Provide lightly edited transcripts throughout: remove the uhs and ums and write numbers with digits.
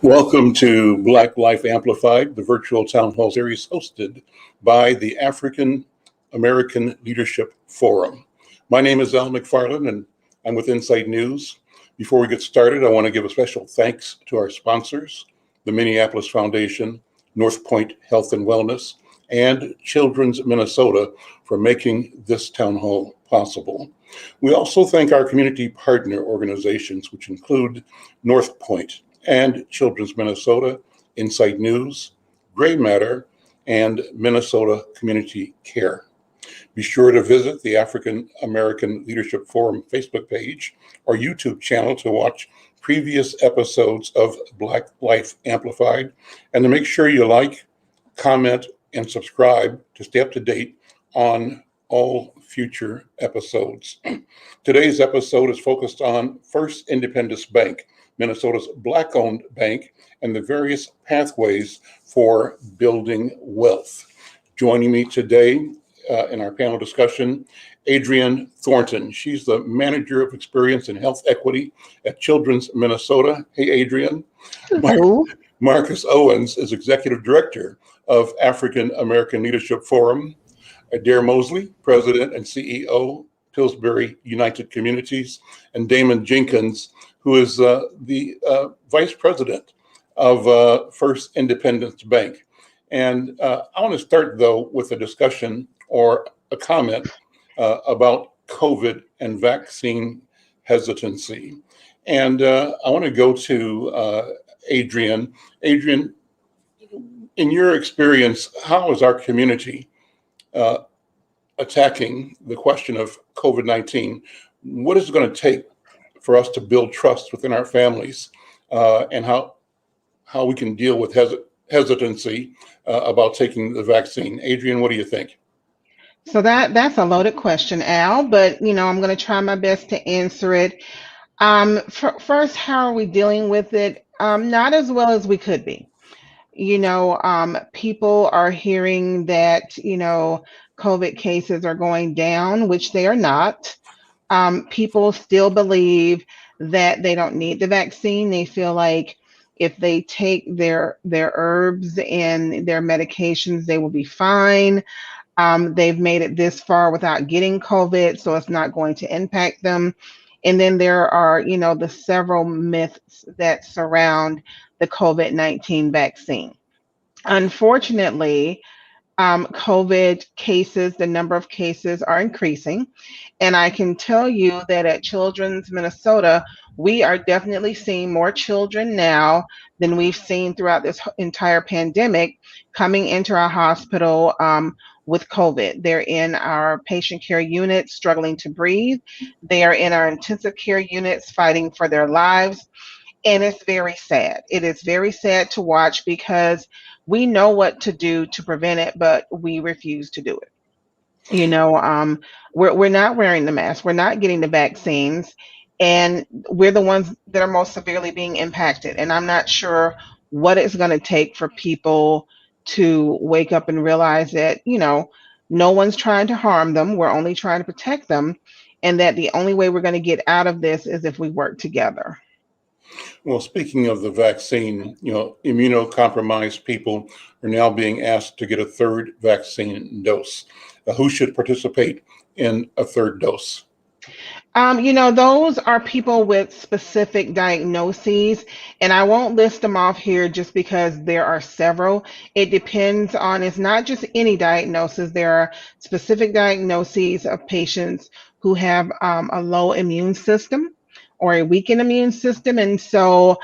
Welcome to Black Life Amplified, the virtual town hall series hosted by the African American Leadership Forum. My name is Al McFarland and I'm with Insight News. Before we get started, I want to give a special thanks to our sponsors, the Minneapolis Foundation, Northpoint Health and Wellness, and Children's Minnesota for making this town hall possible. We also thank our community partner organizations, which include Northpoint and Children's Minnesota, Insight News, Gray Matter, and Minnesota Community Care. Be sure to visit the African American Leadership Forum Facebook page or YouTube channel to watch previous episodes of Black Life Amplified, and to make sure you like, comment, and subscribe to stay up to date on all future episodes. Today's episode is focused on First Independence Bank, Minnesota's Black-owned bank, and the various pathways for building wealth. Joining me today in our panel discussion, Adrienne Thornton. She's the Manager of Experience and Health Equity at Children's Minnesota. Hey, Adrienne. Hello. Marcus Owens is Executive Director of African American Leadership Forum. Adair Mosley, President and CEO, Pillsbury United Communities, and Damon Jenkins, who is the Vice President of First Independence Bank. And I want to start, though, with a discussion or a comment about COVID and vaccine hesitancy. And I want to go to Adrienne. Adrienne, in your experience, how is our community attacking the question of COVID-19? What is it going to take for us to build trust within our families, and how we can deal with hesitancy about taking the vaccine? Adrienne, what do you think? So that's a loaded question, Al, but I'm going to try my best to answer it. First, how are we dealing with it? Not as well as we could be. People are hearing that, COVID cases are going down, which they are not. People still believe that they don't need the vaccine. They feel like if they take their herbs and their medications, they will be fine. They've made it this far without getting COVID, so it's not going to impact them. And then there are, the several myths that surround the COVID-19 vaccine. Unfortunately, COVID cases, the number of cases are increasing. And I can tell you that at Children's Minnesota, we are definitely seeing more children now than we've seen throughout this entire pandemic coming into our hospital with COVID. They're in our patient care units struggling to breathe. They are in our intensive care units fighting for their lives. And it's very sad. It is very sad to watch because we know what to do to prevent it, but we refuse to do it. We're not wearing the mask. We're not getting the vaccines, and we're the ones that are most severely being impacted. And I'm not sure what it's going to take for people to wake up and realize that, no one's trying to harm them. We're only trying to protect them, and that the only way we're going to get out of this is if we work together. Well, speaking of the vaccine, immunocompromised people are now being asked to get a third vaccine dose. Who should participate in a third dose? Those are people with specific diagnoses, and I won't list them off here just because there are several. It depends on, it's not just any diagnosis. There are specific diagnoses of patients who have a low immune system or a weakened immune system. And so,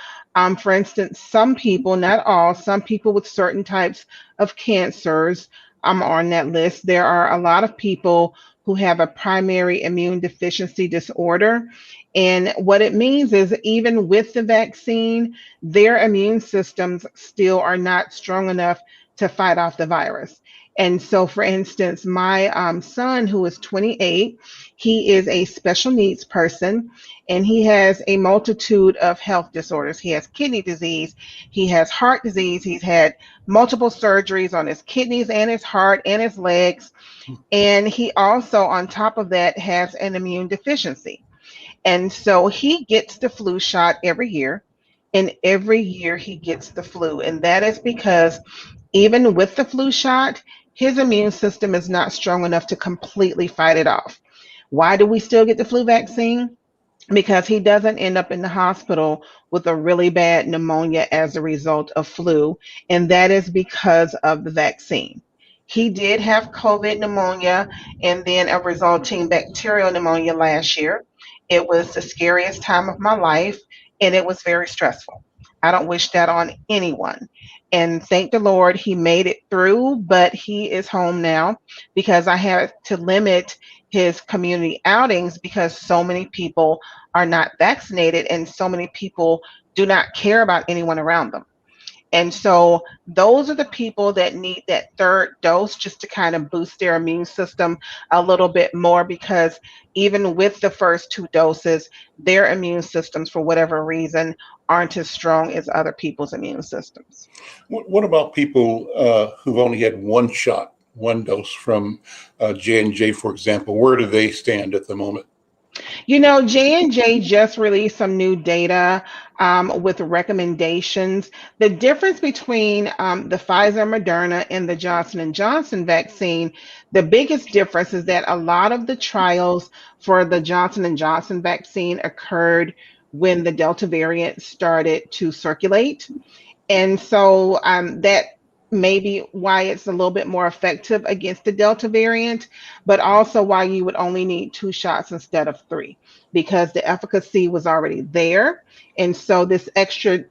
for instance, some people, not all, some people with certain types of cancers on that list. There are a lot of people who have a primary immune deficiency disorder. And what it means is even with the vaccine, their immune systems still are not strong enough to fight off the virus. And so, for instance, my son, who is 28, he is a special needs person, and he has a multitude of health disorders. He has kidney disease, he has heart disease, he's had multiple surgeries on his kidneys and his heart and his legs. And he also, on top of that, has an immune deficiency. And so he gets the flu shot every year. and every year he gets the flu. And that is because even with the flu shot, his immune system is not strong enough to completely fight it off. Why do we still get the flu vaccine? Because he doesn't end up in the hospital with a really bad pneumonia as a result of flu, and that is because of the vaccine. He did have COVID pneumonia and then a resulting bacterial pneumonia last year. It was the scariest time of my life, and it was very stressful. I don't wish that on anyone. And thank the Lord he made it through, but he is home now because I had to limit his community outings because so many people are not vaccinated and so many people do not care about anyone around them. And so those are the people that need that third dose just to kind of boost their immune system a little bit more because even with the first two doses, their immune systems, for whatever reason, aren't as strong as other people's immune systems. What about people who've only had one shot, one dose from J&J, for example? Where do they stand at the moment? You know, J&J just released some new data with recommendations. The difference between the Pfizer, Moderna, and the Johnson and Johnson vaccine, the biggest difference is that a lot of the trials for the Johnson and Johnson vaccine occurred when the Delta variant started to circulate. And so that may be why it's a little bit more effective against the Delta variant, but also why you would only need two shots instead of three, because the efficacy was already there. And so this extra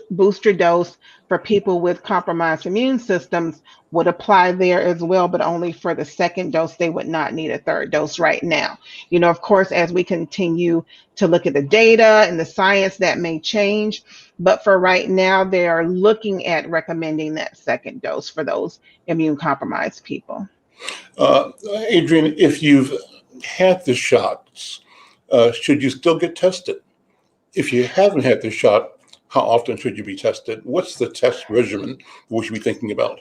booster dose for people with compromised immune systems would apply there as well, but only for the second dose. They would not need a third dose right now. You know, of course, as we continue to look at the data and the science, that may change. But for right now, they are looking at recommending that second dose for those immune compromised people. Adrian, if you've had the shots, should you still get tested? If you haven't had the shot, how often should you be tested? What's the test regimen we should be thinking about?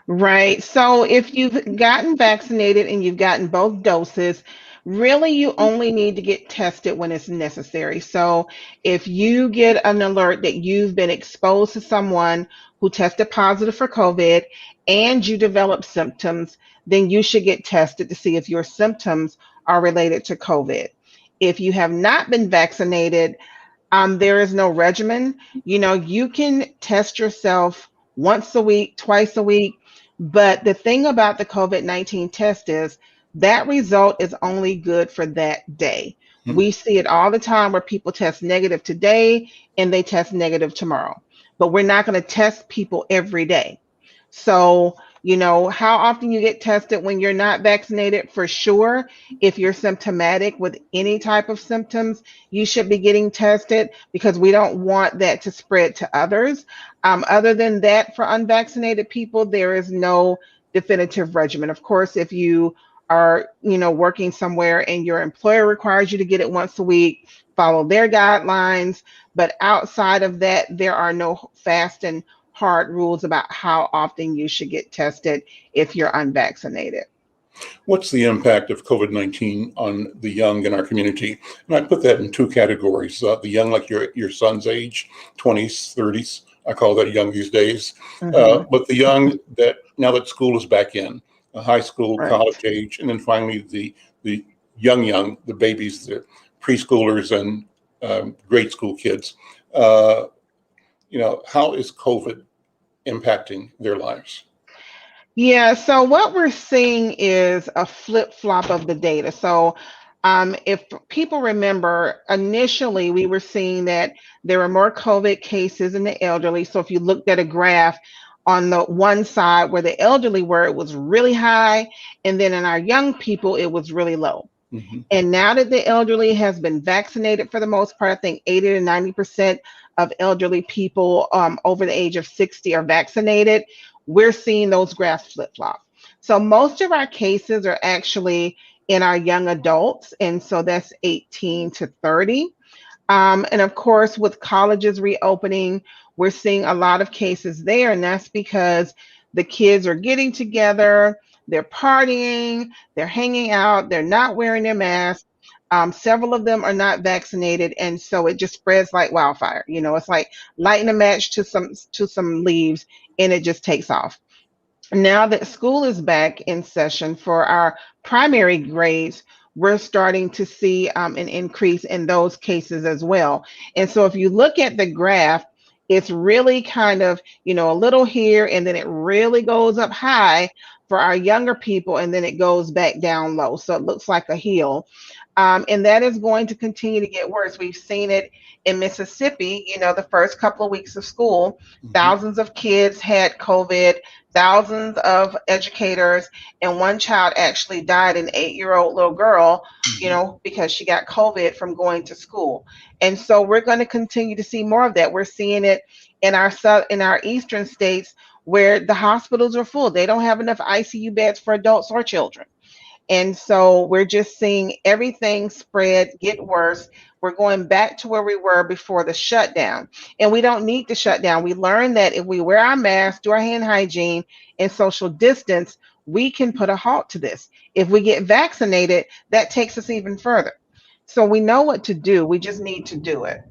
Right. So if you've gotten vaccinated and you've gotten both doses, really you only need to get tested when it's necessary. So if you get an alert that you've been exposed to someone who tested positive for COVID and you develop symptoms, then you should get tested to see if your symptoms are related to COVID. If you have not been vaccinated, there is no regimen. You know, you can test yourself once a week, twice a week, but the thing about the COVID-19 test is that result is only good for that day. Hmm. We see it all the time where people test negative today and they test negative tomorrow, but we're not going to test people every day. So, you know, how often you get tested when you're not vaccinated, for sure. If you're symptomatic with any type of symptoms, you should be getting tested because we don't want that to spread to others. Other than that, for unvaccinated people, there is no definitive regimen. Of course, if you are, you know, working somewhere and your employer requires you to get it once a week, follow their guidelines. But outside of that, there are no fast and hard rules about how often you should get tested if you're unvaccinated. What's the impact of COVID-19 on the young in our community? And I put that in two categories. The young, like your son's age, 20s, 30s. I call that young these days. Hmm. But the young that now that school is back in, high school, Right. college age, and then finally the young, the babies, the preschoolers and grade school kids. Uh, how is COVID impacting their lives? Yeah, so what we're seeing is a flip-flop of the data. So, if people remember, initially we were seeing that there were more COVID cases in the elderly. So, if you looked at a graph on the one side where the elderly were, it was really high, and then in our young people, it was really low. Mhm. And now that the elderly has been vaccinated for the most part, I think 80 to 90% of elderly people over the age of 60 are vaccinated. We're seeing those graphs flip flop. So most of our cases are actually in our young adults, and so that's 18 to 30. And of course, with colleges reopening, we're seeing a lot of cases there, and that's because the kids are getting together, they're partying, they're hanging out, they're not wearing their masks. Several of them are not vaccinated, and so it just spreads like wildfire. It's like lighting a match to some leaves, and it just takes off. Now that school is back in session for our primary grades, we're starting to see an increase in those cases as well. And so if you look at the graph, it's really kind of, a little here, and then it really goes up high for our younger people, and then it goes back down low. So it looks like a hill. And that is going to continue to get worse. We've seen it in Mississippi, the first couple of weeks of school, thousands of kids had COVID, thousands of educators, and one child actually died, an 8-year-old little girl, because she got COVID from going to school. And so we're going to continue to see more of that. We're seeing it in our eastern states where the hospitals are full. They don't have enough ICU beds for adults or children. And so we're just seeing everything spread, get worse. We're going back to where we were before the shutdown. And we don't need to shut down. We learned that if we wear our masks, do our hand hygiene, and social distance, we can put a halt to this. If we get vaccinated, that takes us even further. So we know what to do. We just need to do it.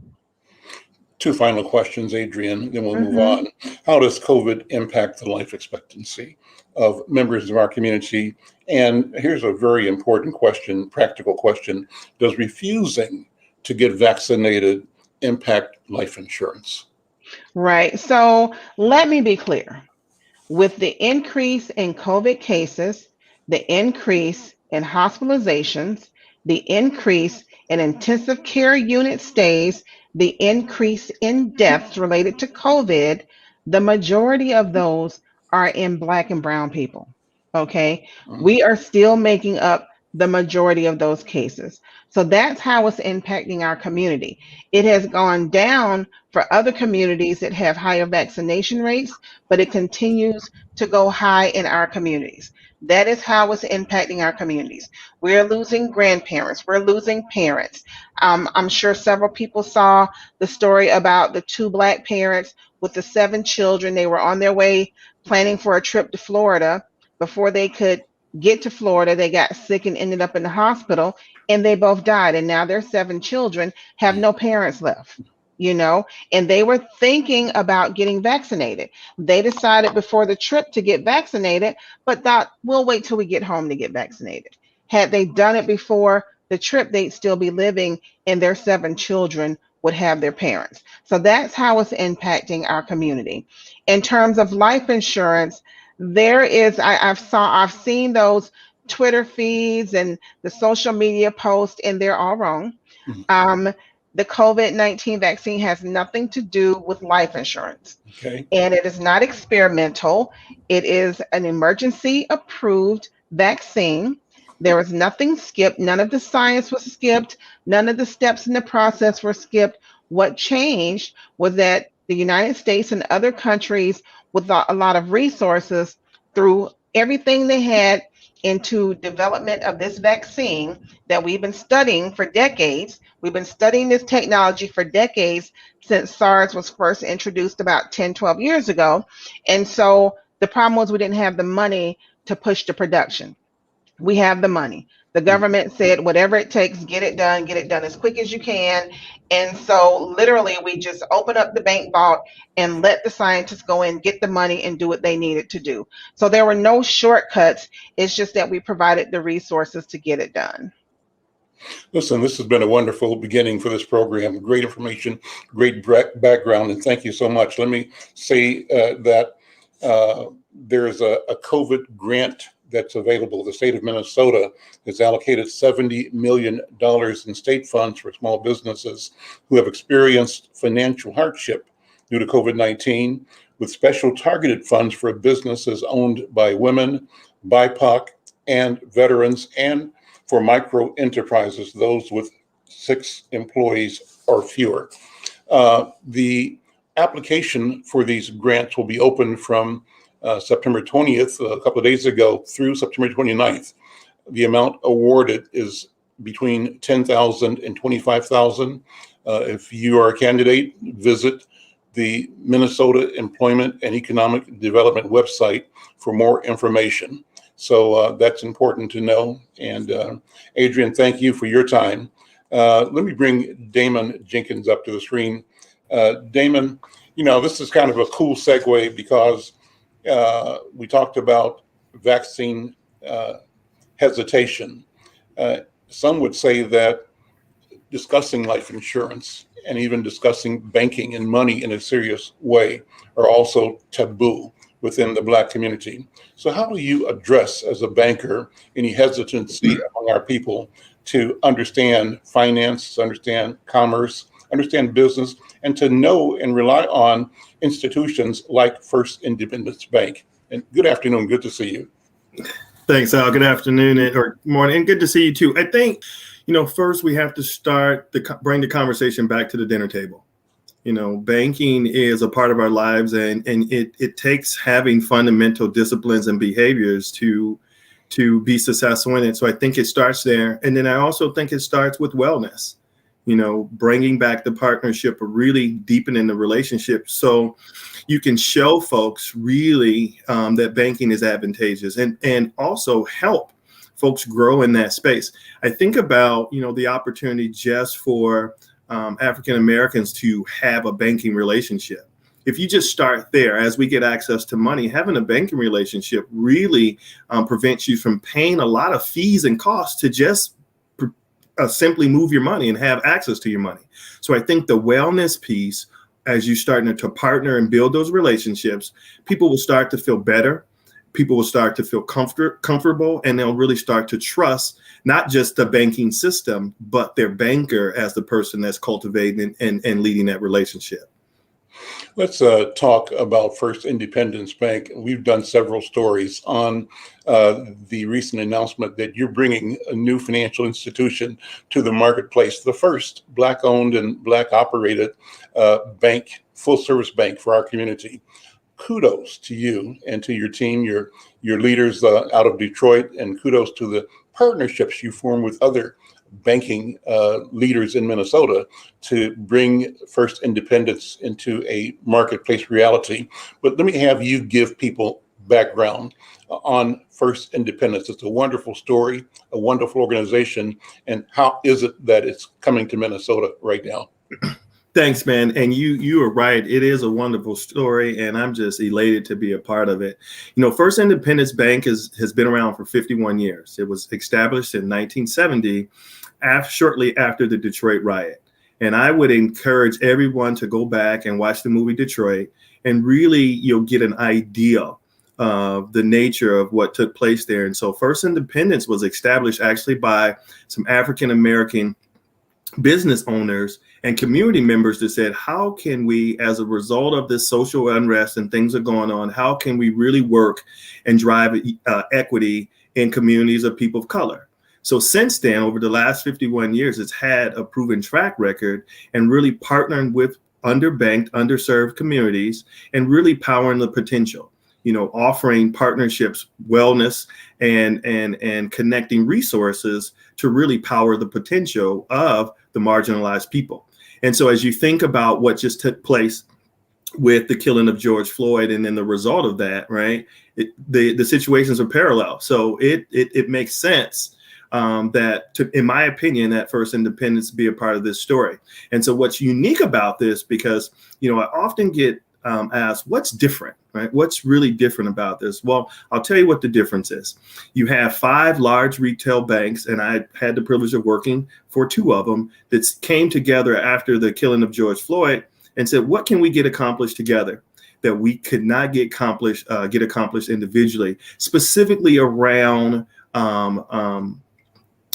Two final questions, Adrienne, then we'll move on. How does COVID impact the life expectancy of members of our community? And here's a very important question, practical question. Does refusing to get vaccinated impact life insurance? Right. So let me be clear. With the increase in COVID cases, the increase in hospitalizations, the increase in intensive care unit stays, the increase in deaths related to COVID, the majority of those are in Black and Brown people. Okay. We are still making up the majority of those cases. So that's how it's impacting our community. It has gone down for other communities that have higher vaccination rates, but it continues to go high in our communities. That is how it's impacting our communities. We're losing grandparents. We're losing parents. I'm sure several people saw the story about the 2 Black parents with the 7 children. They were on their way planning for a trip to Florida. Before they could get to Florida, they got sick and ended up in the hospital, and they both died. And now their 7 children have no parents left, and they were thinking about getting vaccinated. They decided before the trip to get vaccinated, but thought, we'll wait till we get home to get vaccinated. Had they done it before the trip, they'd still be living, and their 7 children would have their parents. So that's how it's impacting our community. In terms of life insurance, there is, I've seen those Twitter feeds and the social media posts, and they're all wrong. The COVID-19 vaccine has nothing to do with life insurance. Okay. And it is not experimental. It is an emergency approved vaccine. There was nothing skipped. None of the science was skipped. None of the steps in the process were skipped. What changed was that the United States and other countries with a lot of resources threw everything they had into development of this vaccine that we've been studying for decades. We've been studying this technology for decades since SARS was first introduced about 10, 12 years ago. And so the problem was we didn't have the money to push the production. We have the money. The government said, whatever it takes, get it done as quick as you can. And so literally we just open up the bank vault and let the scientists go in, get the money, and do what they needed to do. So there were no shortcuts. It's just that we provided the resources to get it done. Listen, this has been a wonderful beginning for this program. Great information, great background, and thank you so much. Let me say that there's a COVID grant that's available. The state of Minnesota has allocated $70 million in state funds for small businesses who have experienced financial hardship due to COVID-19, with special targeted funds for businesses owned by women, BIPOC, and veterans, and for micro enterprises, those with 6 employees or fewer. The application for these grants will be open from September 20th, a couple of days ago, through September 29th. The amount awarded is between $10,000 and $25,000. If you are a candidate, visit the Minnesota Employment and Economic Development website for more information. So that's important to know. And Adrian, thank you for your time. Let me bring Damon Jenkins up to the screen. Damon, this is kind of a cool segue because we talked about vaccine hesitation. Some would say that discussing life insurance and even discussing banking and money in a serious way are also taboo within the Black community. So how do you address, as a banker, any hesitancy among our people to understand finance, understand commerce, understand business, and to know and rely on institutions like First Independence Bank? And good afternoon, good to see you. Thanks, Al. Good afternoon or morning, and good to see you too. I think, first we have to bring the conversation back to the dinner table. Banking is a part of our lives, and it takes having fundamental disciplines and behaviors to be successful in it. So I think it starts there. And then I also think it starts with wellness, bringing back the partnership, or really deepening the relationship so you can show folks really that banking is advantageous, and also help folks grow in that space. I think about, the opportunity just for African Americans to have a banking relationship. If you just start there, as we get access to money, having a banking relationship really prevents you from paying a lot of fees and costs to just simply move your money and have access to your money. So I think the wellness piece, as you starting to partner and build those relationships, people will start to feel better. People will start to feel comfortable, and they'll really start to trust not just the banking system, but their banker as the person that's cultivating and leading that relationship. Let's talk about First Independence Bank. We've done several stories on the recent announcement that you're bringing a new financial institution to the marketplace, the first Black-owned and Black-operated bank, full-service bank for our community. Kudos to you and to your team, your leaders out of Detroit, and kudos to the partnerships you form with other banking leaders in Minnesota to bring First Independence into a marketplace reality. But let me have you give people background on First Independence. It's a wonderful story, a wonderful organization, and how is it that it's coming to Minnesota right now? Thanks, man. And you are right. It is a wonderful story, and I'm just elated to be a part of it. First Independence Bank has been around for 51 years. It was established in 1970, shortly after the Detroit riot. And I would encourage everyone to go back and watch the movie Detroit and really, get an idea of the nature of what took place there. And so First Independence was established actually by some African American business owners and community members that said, how can we, as a result of this social unrest and things are going on, how can we really work and drive equity in communities of people of color? So since then, over the last 51 years, it's had a proven track record and really partnering with underbanked, underserved communities and really powering the potential, offering partnerships, wellness, and connecting resources to really power the potential of the marginalized people. And so as you think about what just took place with the killing of George Floyd and then the result of that, right, the situations are parallel. So it makes sense in my opinion, that First Independence be a part of this story. And so what's unique about this, because, I often get asked, what's different, right? What's really different about this? Well, I'll tell you what the difference is. You have 5 large retail banks, and I had the privilege of working for 2 of them that came together after the killing of George Floyd and said, what can we get accomplished together that we could not get accomplished individually, specifically around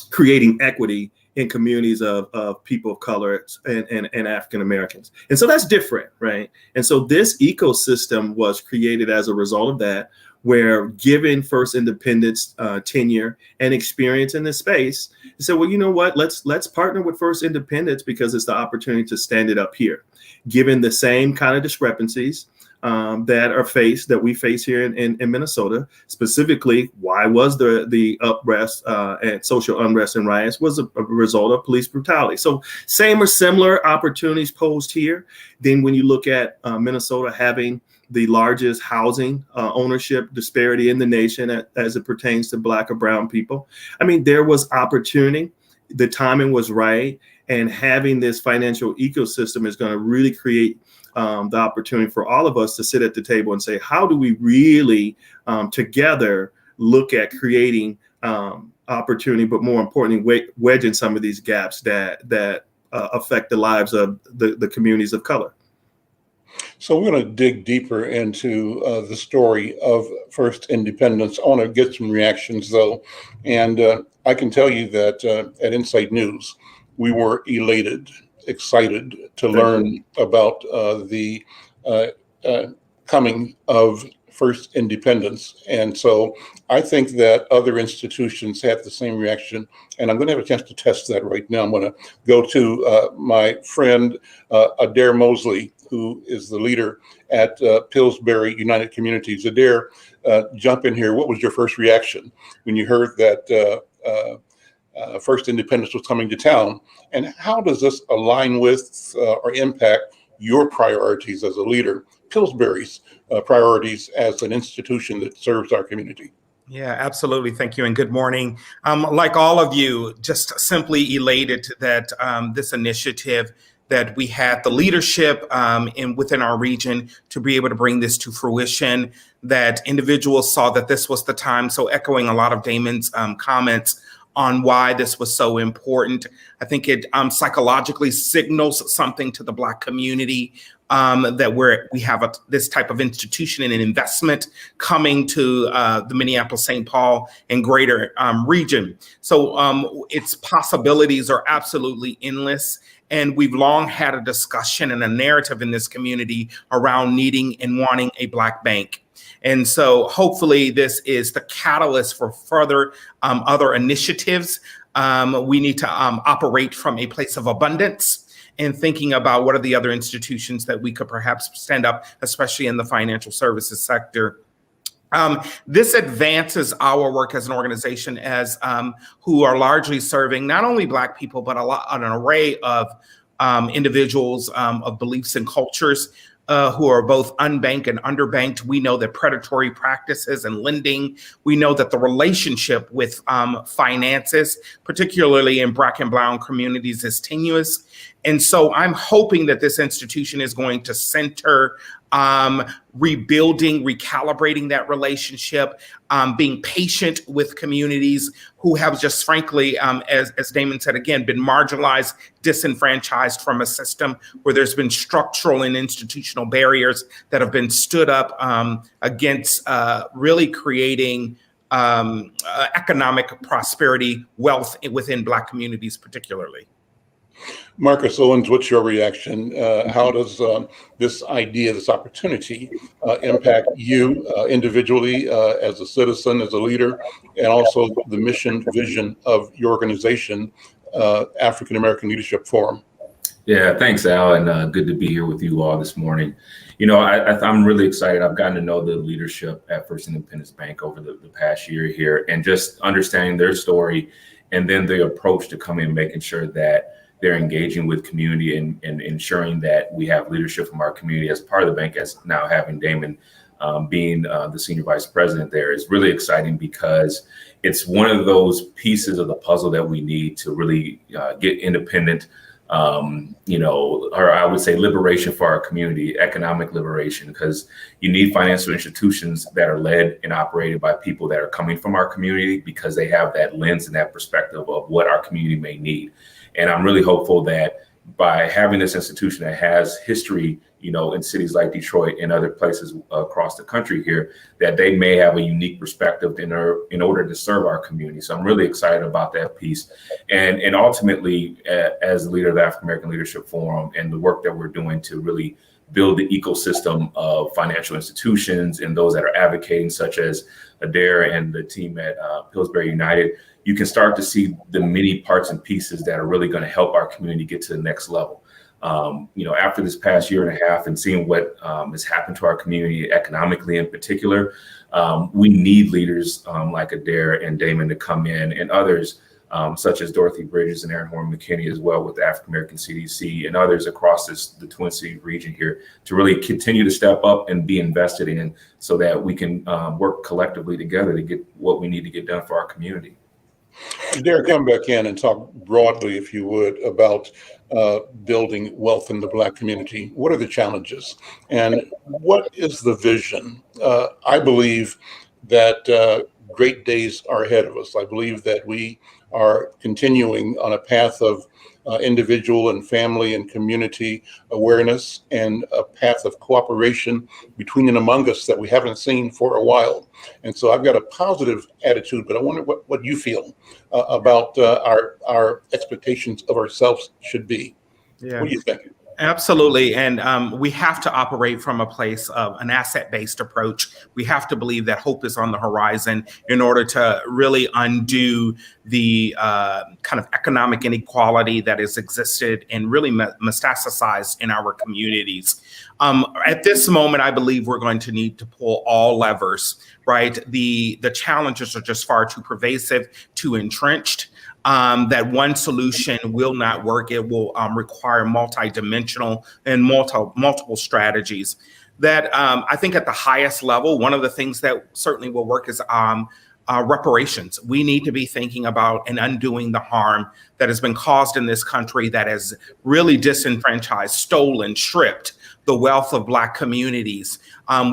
creating equity in communities of people of color and African Americans. And so that's different, right? And so this ecosystem was created as a result of that, where given First Independence tenure and experience in this space, they said, well, you know what, let's partner with First Independence because it's the opportunity to stand it up here, given the same kind of discrepancies that we face here in Minnesota. Specifically, why was the unrest and social unrest and riots was a result of police brutality. So same or similar opportunities posed here. Then when you look at Minnesota having the largest housing ownership disparity in the nation as it pertains to Black or brown people. I mean, there was opportunity. The timing was right. And having this financial ecosystem is going to really create the opportunity for all of us to sit at the table and say, how do we really together look at creating opportunity, but more importantly, wedging some of these gaps that affect the lives of the communities of color. So we're going to dig deeper into the story of First Independence. I want to get some reactions, though. And I can tell you that at Insight News, we were elated, excited to learn about the coming of First Independence. And so I think that other institutions had the same reaction. And I'm going to have a chance to test that right now. I'm going to go to my friend Adair Mosley, who is the leader at Pillsbury United Communities. Adair, jump in here. What was your first reaction when you heard that First Independence was coming to town? And how does this align with or impact your priorities as a leader, Pillsbury's priorities as an institution that serves our community? Yeah, absolutely. Thank you. And good morning. Like all of you, just simply elated that this initiative that we had the leadership within our region to be able to bring this to fruition, that individuals saw that this was the time. So echoing a lot of Damon's comments on why this was so important. I think it psychologically signals something to the Black community that we have this type of institution and an investment coming to the Minneapolis-St. Paul and greater region. So its possibilities are absolutely endless. And we've long had a discussion and a narrative in this community around needing and wanting a Black bank. And so hopefully this is the catalyst for further other initiatives. We need to operate from a place of abundance and thinking about what are the other institutions that we could perhaps stand up, especially in the financial services sector. This advances our work as an organization as who are largely serving not only Black people, but an array of individuals of beliefs and cultures who are both unbanked and underbanked. We know that predatory practices and lending, we know that the relationship with finances, particularly in Black and brown communities, is tenuous. And so I'm hoping that this institution is going to center rebuilding, recalibrating that relationship, being patient with communities who have just frankly, as Damon said, again, been marginalized, disenfranchised from a system where there's been structural and institutional barriers that have been stood up against really creating economic prosperity, wealth within Black communities particularly. Marcus Owens, what's your reaction? How does this idea, this opportunity impact you individually as a citizen, as a leader, and also the mission, vision of your organization, African American Leadership Forum? Yeah, thanks, Al, and good to be here with you all this morning. You know, I'm really excited. I've gotten to know the leadership at First Independence Bank over the past year here, and just understanding their story and then the approach to coming and making sure that they're engaging with community and ensuring that we have leadership from our community as part of the bank, as now having Damon being the senior vice president there is really exciting because it's one of those pieces of the puzzle that we need to really get independent, or I would say liberation for our community, economic liberation, because you need financial institutions that are led and operated by people that are coming from our community because they have that lens and that perspective of what our community may need. And I'm really hopeful that by having this institution that has history, in cities like Detroit and other places across the country here, that they may have a unique perspective in order to serve our community. So I'm really excited about that piece. And ultimately, as the leader of the African American Leadership Forum and the work that we're doing to really build the ecosystem of financial institutions and those that are advocating, such as Adair and the team at Pillsbury United, you can start to see the many parts and pieces that are really going to help our community get to the next level. After this past year and a half and seeing what has happened to our community economically in particular, we need leaders like Adair and Damon to come in and others such as Dorothy Bridges and Aaron Horn McKinney, as well with the African American CDC and others across the Twin Cities region here, to really continue to step up and be invested in, so that we can work collectively together to get what we need to get done for our community. Derek, come back in and talk broadly, if you would, about building wealth in the Black community. What are the challenges, and what is the vision? I believe that great days are ahead of us. I believe that we are continuing on a path of individual and family and community awareness, and a path of cooperation between and among us that we haven't seen for a while. And so I've got a positive attitude, but I wonder what you feel about our expectations of ourselves should be. Yeah. What do you think? Absolutely. And we have to operate from a place of an asset-based approach. We have to believe that hope is on the horizon in order to really undo the kind of economic inequality that has existed and really metastasized in our communities. At this moment, I believe we're going to need to pull all levers, right? The challenges are just far too pervasive, too entrenched. That one solution will not work. It will require multidimensional and multiple strategies. That I think at the highest level, one of the things that certainly will work is reparations. We need to be thinking about and undoing the harm that has been caused in this country, that has really disenfranchised, stolen, stripped the wealth of Black communities.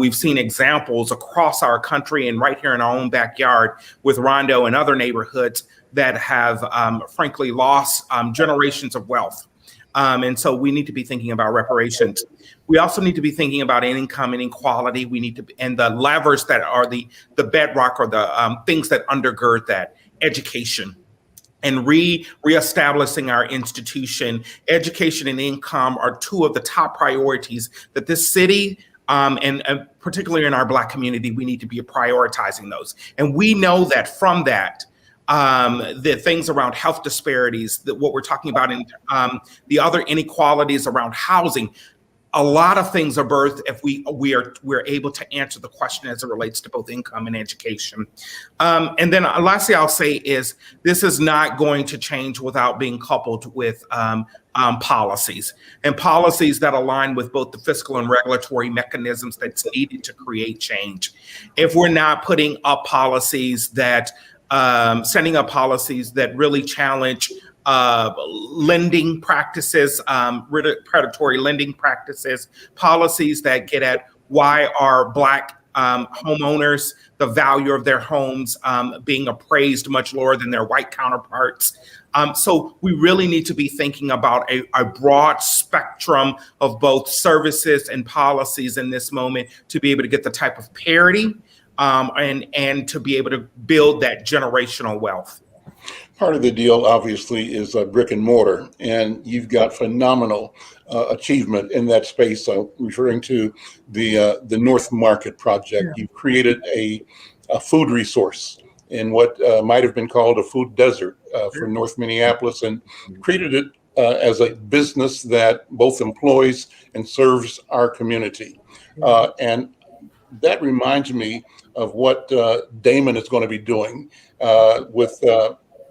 We've seen examples across our country and right here in our own backyard with Rondo and other neighborhoods that have frankly lost generations of wealth. And so we need to be thinking about reparations. We also need to be thinking about income inequality. We need to, and the levers that are the bedrock, or the things that undergird that: education, and reestablishing our institution. Education and income are two of the top priorities that this city, and particularly in our Black community, we need to be prioritizing those. And we know that from that, the things around health disparities, that what we're talking about in the other inequalities around housing, a lot of things are birthed if we're able to answer the question as it relates to both income and education. And then lastly, I'll say is this is not going to change without being coupled with policies, and policies that align with both the fiscal and regulatory mechanisms that's needed to create change. If we're not putting up policies that setting up policies that really challenge lending practices, predatory lending practices, policies that get at why are Black homeowners, the value of their homes being appraised much lower than their white counterparts. So we really need to be thinking about a broad spectrum of both services and policies in this moment to be able to get the type of parity and to be able to build that generational wealth. Part of the deal, obviously, is brick and mortar, and you've got phenomenal achievement in that space. Referring to the North Market project, you've created a food resource in what might have been called a food desert for North Minneapolis, and created it as a business that both employs and serves our community. And that reminds me of what Damon is going to be doing with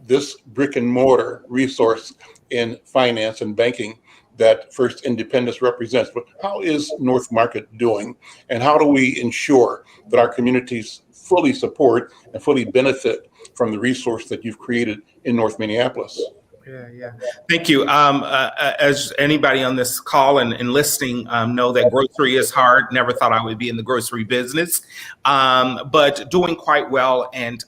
this brick and mortar resource in finance and banking that First Independence represents. But how is North Market doing, and how do we ensure that our communities fully support and fully benefit from the resource that you've created in North Minneapolis? Yeah. Thank you. As anybody on this call and listening know, that grocery is hard. Never thought I would be in the grocery business, but doing quite well. And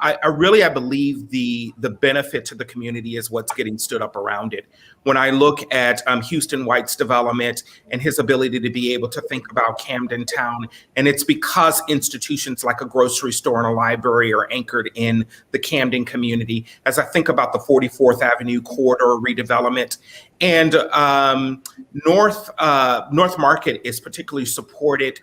I believe the benefit to the community is what's getting stood up around it. When I look at Houston White's development and his ability to be able to think about Camden Town, and it's because institutions like a grocery store and a library are anchored in the Camden community. As I think about the 44th Avenue corridor redevelopment, and North Market is particularly supported.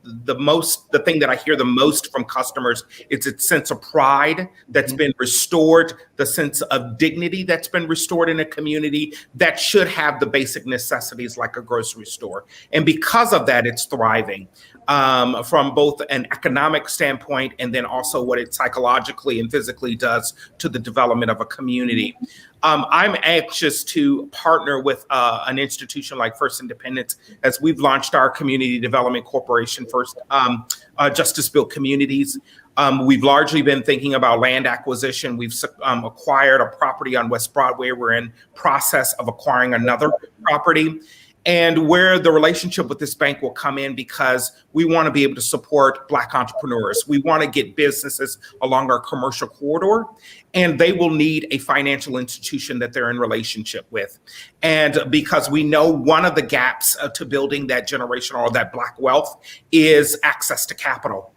The thing that I hear the most from customers is its sense of pride that's been restored, the sense of dignity that's been restored in a community that should have the basic necessities like a grocery store. And because of that, it's thriving from both an economic standpoint and then also what it psychologically and physically does to the development of a community. I'm anxious to partner with an institution like First Independence as we've launched our Community Development Corporation, First Justice Built Communities. We've largely been thinking about land acquisition. We've acquired a property on West Broadway. We're in process of acquiring another property. And where the relationship with this bank will come in, because we want to be able to support Black entrepreneurs. We want to get businesses along our commercial corridor, and they will need a financial institution that they're in relationship with. And because we know one of the gaps to building that generational or that Black wealth is access to capital.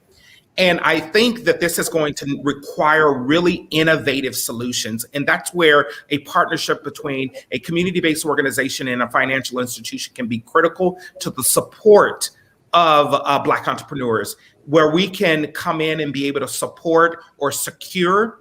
And I think that this is going to require really innovative solutions. And that's where a partnership between a community-based organization and a financial institution can be critical to the support of Black entrepreneurs, where we can come in and be able to support or secure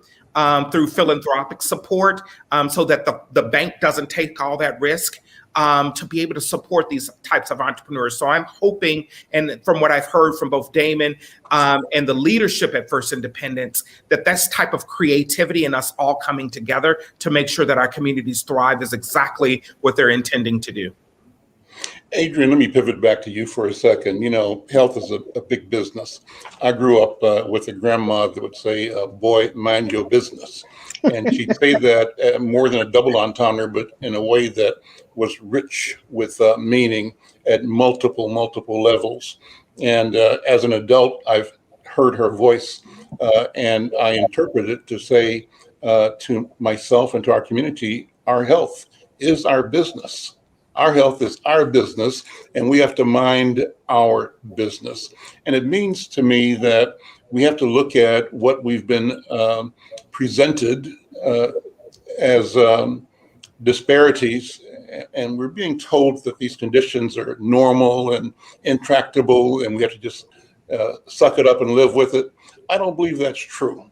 through philanthropic support so that the bank doesn't take all that risk. To be able to support these types of entrepreneurs. So I'm hoping, and from what I've heard from both Damon and the leadership at First Independence, that this type of creativity and us all coming together to make sure that our communities thrive is exactly what they're intending to do. Adrian, let me pivot back to you for a second. You know, health is a big business. I grew up with a grandma that would say, boy, mind your business. And she'd say that more than a double entendre, but in a way that was rich with meaning at multiple levels. And as an adult, I've heard her voice and I interpret it to say to myself and to our community, our health is our business. Our health is our business, and we have to mind our business. And it means to me that we have to look at what we've been presented as disparities, and we're being told that these conditions are normal and intractable, and we have to just suck it up and live with it. I don't believe that's true.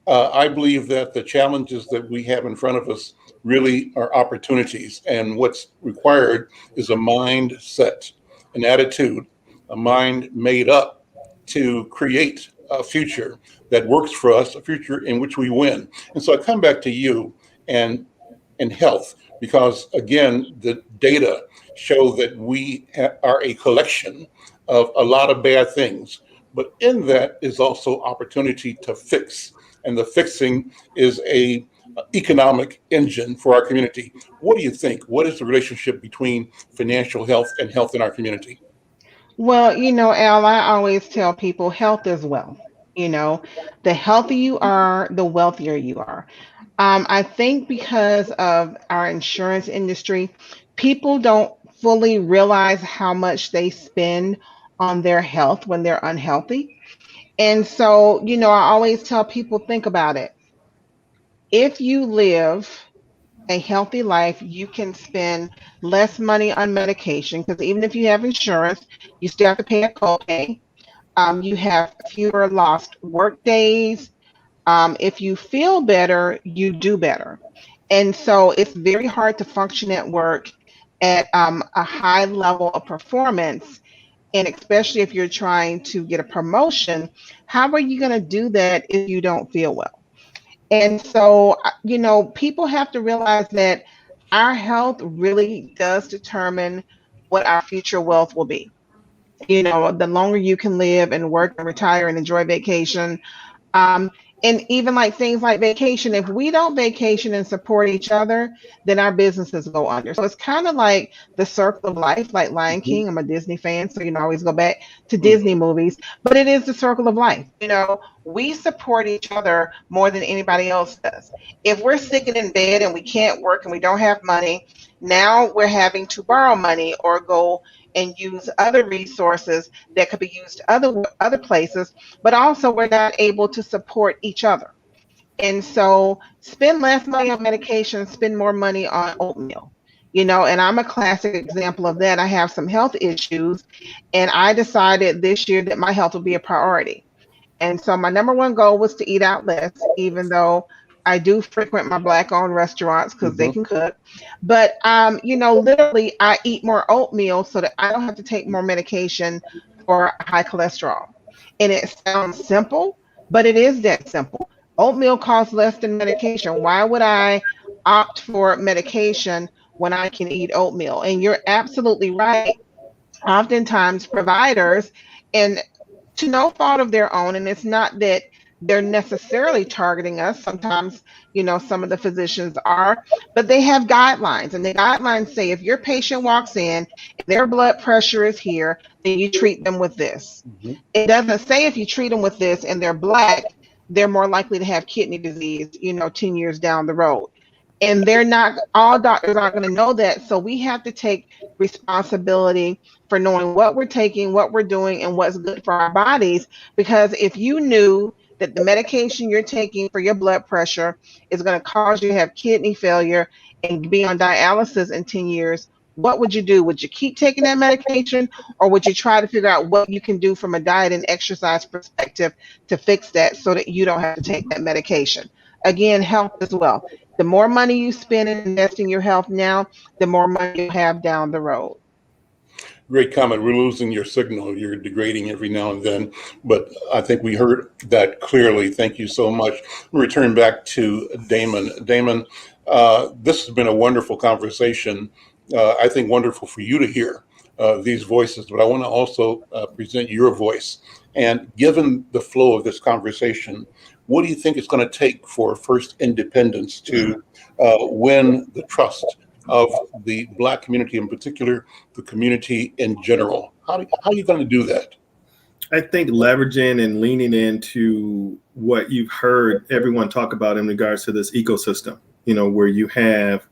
I believe that the challenges that we have in front of us really are opportunities, and what's required is a mindset, an attitude, a mind made up to create a future that works for us, a future in which we win. And so I come back to you and health, because again, the data show that we are a collection of a lot of bad things, but in that is also opportunity to fix. And the fixing is a economic engine for our community. What do you think? What is the relationship between financial health and health in our community? Well, you know, Al, I always tell people health is wealth. You know, the healthier you are, the wealthier you are. I think because of our insurance industry, people don't fully realize how much they spend on their health when they're unhealthy. And so, you know, I always tell people, think about it. If you live a healthy life, you can spend less money on medication, because even if you have insurance, you still have to pay a copay. You have fewer lost work days. If you feel better, you do better. And so it's very hard to function at work at a high level of performance. And especially if you're trying to get a promotion, how are you going to do that if you don't feel well? And so, you know, people have to realize that our health really does determine what our future wealth will be. You know, the longer you can live and work and retire and enjoy vacation, um, and even like things like vacation, if we don't vacation and support each other, then our businesses go under. So it's kind of like the circle of life, like Lion King. I'm a Disney fan, so you know, I always go back to Disney movies, but it is the circle of life. You know, we support each other more than anybody else does. If we're sitting in bed and we can't work and we don't have money, now we're having to borrow money or go and use other resources that could be used other places, but also we're not able to support each other. And so spend less money on medication, spend more money on oatmeal. You know, and I'm a classic example of that. I have some health issues, and I decided this year that my health would be a priority. And so my number one goal was to eat out less, even though I do frequent my Black-owned restaurants because they can cook. But literally, I eat more oatmeal so that I don't have to take more medication for high cholesterol. And it sounds simple, but it is that simple. Oatmeal costs less than medication. Why would I opt for medication when I can eat oatmeal? And you're absolutely right. Oftentimes, providers, and to no fault of their own, and it's not that they're necessarily targeting us. Sometimes, some of the physicians are, but they have guidelines, and the guidelines say if your patient walks in and their blood pressure is here, then you treat them with this. It doesn't say if you treat them with this and they're Black, they're more likely to have kidney disease, 10 years down the road. And all doctors aren't going to know that. So we have to take responsibility for knowing what we're taking, what we're doing, and what's good for our bodies. Because if you knew that the medication you're taking for your blood pressure is going to cause you to have kidney failure and be on dialysis in 10 years, what would you do? Would you keep taking that medication, or would you try to figure out what you can do from a diet and exercise perspective to fix that so that you don't have to take that medication? Again, health as well. The more money you spend in investing your health now, the more money you have down the road. Great comment. We're losing your signal. You're degrading every now and then, but I think we heard that clearly. Thank you so much. We'll return back to Damon. Damon, this has been a wonderful conversation. I think wonderful for you to hear these voices, but I want to also present your voice. And given the flow of this conversation, what do you think it's going to take for First Independence to win the trust of the Black community, in particular, the community in general? How are you going to do that? I think leveraging and leaning into what you've heard everyone talk about in regards to this ecosystem, where you have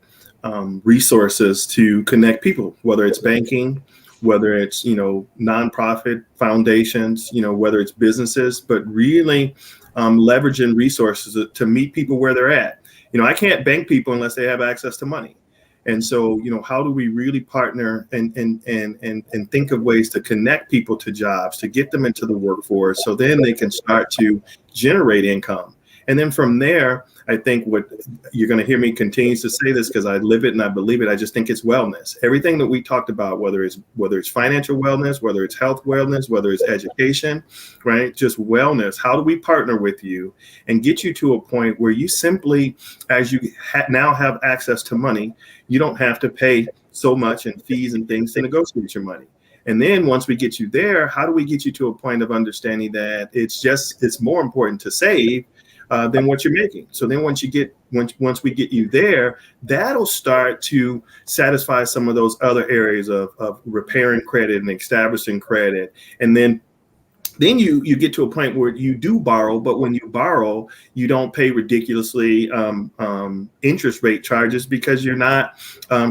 resources to connect people, whether it's banking, whether it's, nonprofit foundations, whether it's businesses, but really leveraging resources to meet people where they're at. I can't bank people unless they have access to money. And so, how do we really partner and think of ways to connect people to jobs, to get them into the workforce so then they can start to generate income. And then from there, I think what you're going to hear me continue to say this because I live it and I believe it. I just think it's wellness. Everything that we talked about, whether it's financial wellness, whether it's health wellness, whether it's education, right? Just wellness. How do we partner with you and get you to a point where you simply, as you now have access to money, you don't have to pay so much in fees and things to negotiate your money. And then once we get you there, how do we get you to a point of understanding that it's more important to save than what you're making. So then once we get you there, that'll start to satisfy some of those other areas of repairing credit and establishing credit. And then you get to a point where you do borrow, but when you borrow, you don't pay ridiculously interest rate charges because you're not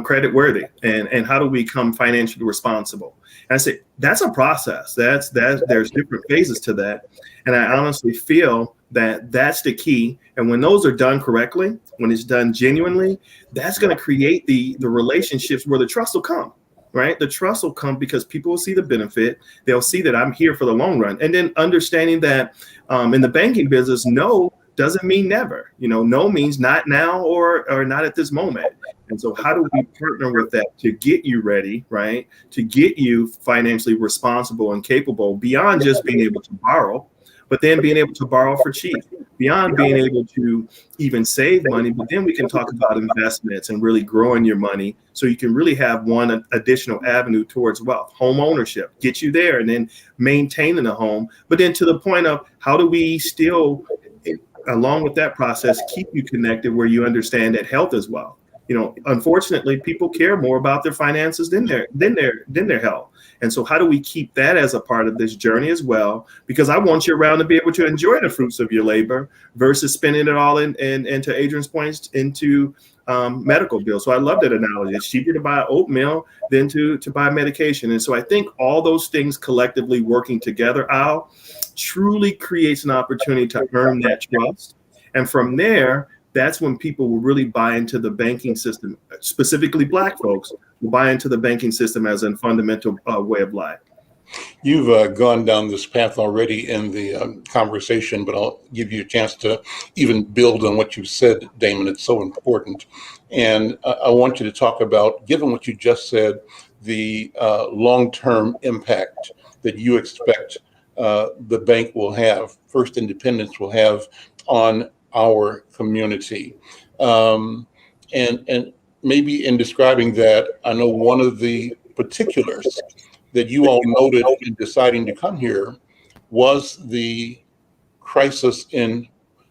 credit worthy. And how do we become financially responsible? And I say that's a process. There's different phases to that. And I honestly feel that that's the key. And when those are done correctly, when it's done genuinely, that's going to create the relationships where the trust will come, right? The trust will come because people will see the benefit. They'll see that I'm here for the long run. And then understanding that in the banking business, no doesn't mean never. No means not now or not at this moment. And so how do we partner with that to get you ready, right? To get you financially responsible and capable beyond just being able to borrow, but then being able to borrow for cheap, beyond being able to even save money, but then we can talk about investments and really growing your money so you can really have one additional avenue towards wealth. Home ownership, get you there, and then maintaining a home, but then to the point of how do we still, along with that process, keep you connected where you understand that health as well. Unfortunately, people care more about their finances than their health. And so how do we keep that as a part of this journey as well? Because I want you around to be able to enjoy the fruits of your labor versus spending it all into Adrian's points into medical bills. So I love that analogy. It's cheaper to buy oatmeal than to buy medication. And so I think all those things collectively working together, Al, truly creates an opportunity to earn that trust. And from there, that's when people will really buy into the banking system, specifically Black folks will buy into the banking system as a fundamental way of life. You've gone down this path already in the conversation, but I'll give you a chance to even build on what you said, Damon. It's so important. And I want you to talk about, given what you just said, the long-term impact that you expect the bank will have, First Independence will have on our community. And maybe in describing that, I know one of the particulars that you all noted in deciding to come here was the crisis in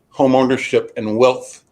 home ownership and wealth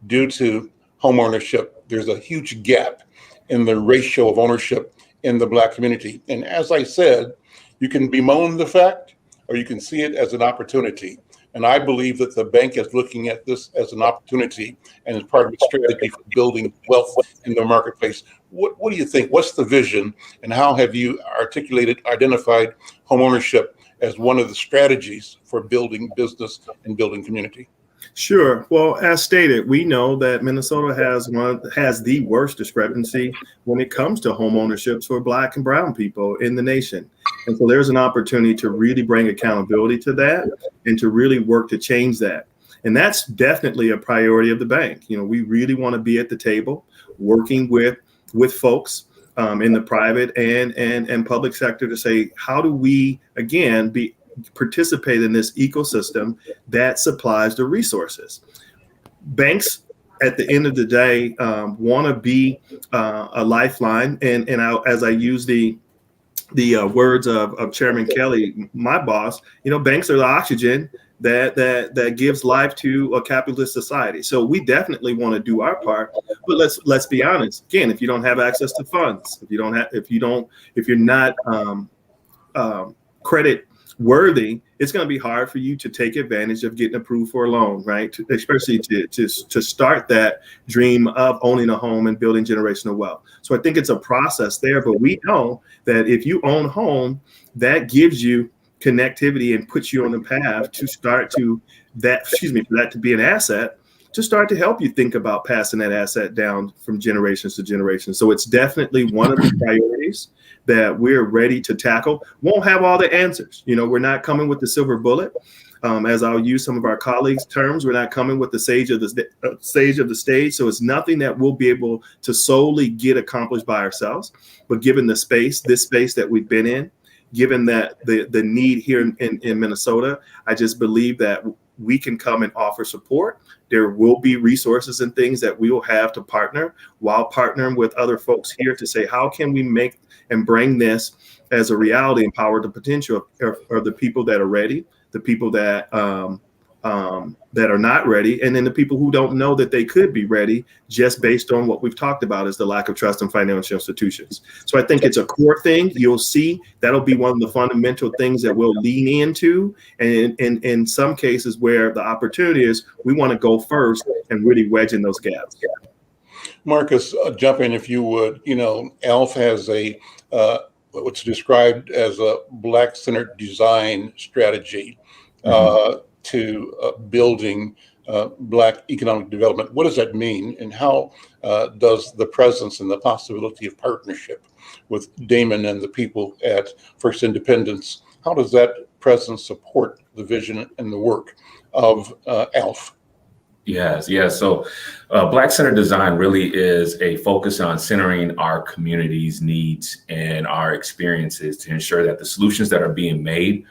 due to home ownership. There's a huge gap in the ratio of ownership in the Black community. And as I said, you can bemoan the fact or you can see it as an opportunity. And I believe that the bank is looking at this as an opportunity and as part of its strategy for building wealth in the marketplace. What do you think? What's the vision, and how have you identified homeownership as one of the strategies for building business and building community? Sure. Well, as stated, we know that Minnesota has the worst discrepancy when it comes to home ownership for Black and brown people in the nation. And so there's an opportunity to really bring accountability to that and to really work to change that. And that's definitely a priority of the bank. You know, we really want to be at the table working with folks in the private and public sector to say, how do we, again, participate in this ecosystem that supplies the resources? Banks, at the end of the day, want to be a lifeline. And as I use the words of Chairman Kelly, my boss, you know, banks are the oxygen that gives life to a capitalist society. So we definitely want to do our part, but let's be honest. Again, if you don't have access to funds, if you're not credit worthy, it's going to be hard for you to take advantage of getting approved for a loan, right? Especially to start that dream of owning a home and building generational wealth. So I think it's a process there, but we know that if you own a home, that gives you connectivity and puts you on the path to start to that, for that to be an asset, to start to help you think about passing that asset down from generations to generations. So it's definitely one of the priorities that we're ready to tackle. Won't have all the answers. You know, we're not coming with the silver bullet. As I'll use some of our colleagues' terms, we're not coming with the sage of the stage. So it's nothing that we'll be able to solely get accomplished by ourselves. But given this space that we've been in, given that the need here in Minnesota, I just believe that we can come and offer support. There will be resources and things that we will have to partner while partnering with other folks here to say, how can we make and bring this as a reality, empower the potential of the people that are ready, the people that are not ready, and then the people who don't know that they could be ready just based on what we've talked about is the lack of trust in financial institutions. So I think it's a core thing. You'll see that'll be one of the fundamental things that we'll lean into. And in some cases where the opportunity is, we want to go first and really wedge in those gaps. Marcus, jump in if you would. You know, ALF has what's described as a Black-centered design strategy to building Black economic development. What does that mean, and how does the presence and the possibility of partnership with Damon and the people at First Independence, how does that presence support the vision and the work of ALF? Yes. So Black-centered design really is a focus on centering our community's needs and our experiences to ensure that the solutions that are being made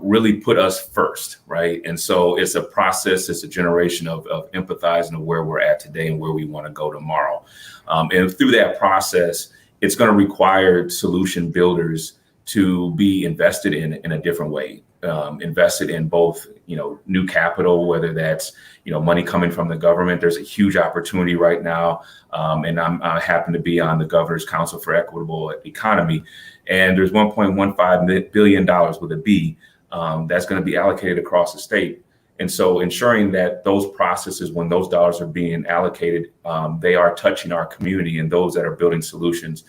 really put us first, right? And so it's a process, it's a generation of empathizing of where we're at today and where we want to go tomorrow. And through that process, it's going to require solution builders to be invested in a different way, invested in both, new capital, whether that's, money coming from the government. There's a huge opportunity right now. And I happen to be on the Governor's Council for Equitable Economy. And there's $1.15 billion with a B that's going to be allocated across the state. And so ensuring that those processes, when those dollars are being allocated, they are touching our community and those that are building solutions,